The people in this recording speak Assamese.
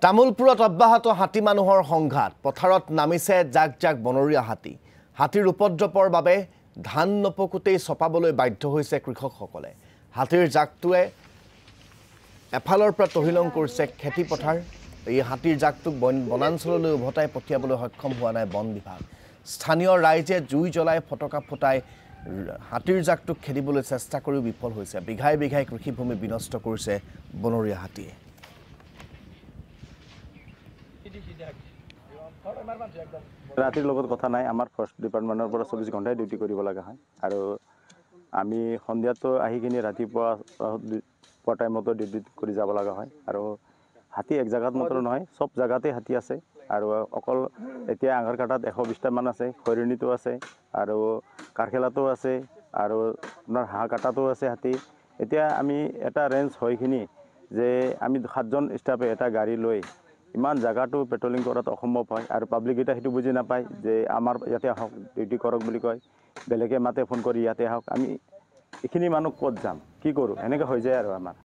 তামুলপুৰত অব্যাহত হাতী মানুহৰ সংঘাত পথাৰত নামিছে জাক জাক বনৰীয়া হাতী হাতীৰ উপদ্ৰৱৰ বাবে ধান নপকুতেই ছপাবলৈ বাধ্য হৈছে কৃষকসকলে হাতীৰ জাকটোৱে এফালৰ পৰা তহিলং কৰিছে খেতি পথাৰ এই হাতীৰ জাকটোক বনাঞ্চললৈ উভতাই পঠিয়াবলৈ সক্ষম হোৱা নাই বন বিভাগ স্থানীয় ৰাইজে জুই জ্বলাই ফটকা ফুটাই হাতীৰ জাকটোক খেদিবলৈ চেষ্টা কৰিও বিফল হৈছে বিঘাই বিঘাই কৃষিভূমি বিনষ্ট কৰিছে বনৰীয়া হাতীয়ে ৰাতিৰ লগত কথা নাই আমাৰ ফৰেষ্ট ডিপাৰ্টমেণ্টৰ পৰা 24 ঘণ্টাই ডিউটি কৰিব লগা হয় আৰু আমি সন্ধিয়াটো আহি কিনে ৰাতিপুৱা টাইমতো ডিউটি কৰি যাব লগা হয় আৰু হাতী এক জায়গাত মাত্ৰ নহয় সব জায়গাতে হাতী আছে আৰু অকল এতিয়া আঙাৰ কাটাত 120টা মান আছে খৈৰণীটো আছে আৰু কাৰখেলাটো আছে আৰু আপোনাৰ হাঁহ কাটাটো আছে হাতী এতিয়া আমি এটা ৰেঞ্জ হয়খিনি যে আমি 7জন ষ্টাফে এটা গাড়ী লৈ ইমান জায়গাটো পেট্ৰলিং কৰাত অসম্ভৱ হয় আৰু পাব্লিক এটা হেতু বুজি নাপায় যে আমাৰ ইয়াতে আহক ডিউটি কৰক বুলি কয় বেলেগে মাতে ফোন কৰি ইয়াতে আহক আমি এখিনি মানুহ ক'ত যাম কি কৰোঁ এনেকৈ হৈ যায় আৰু আমাৰ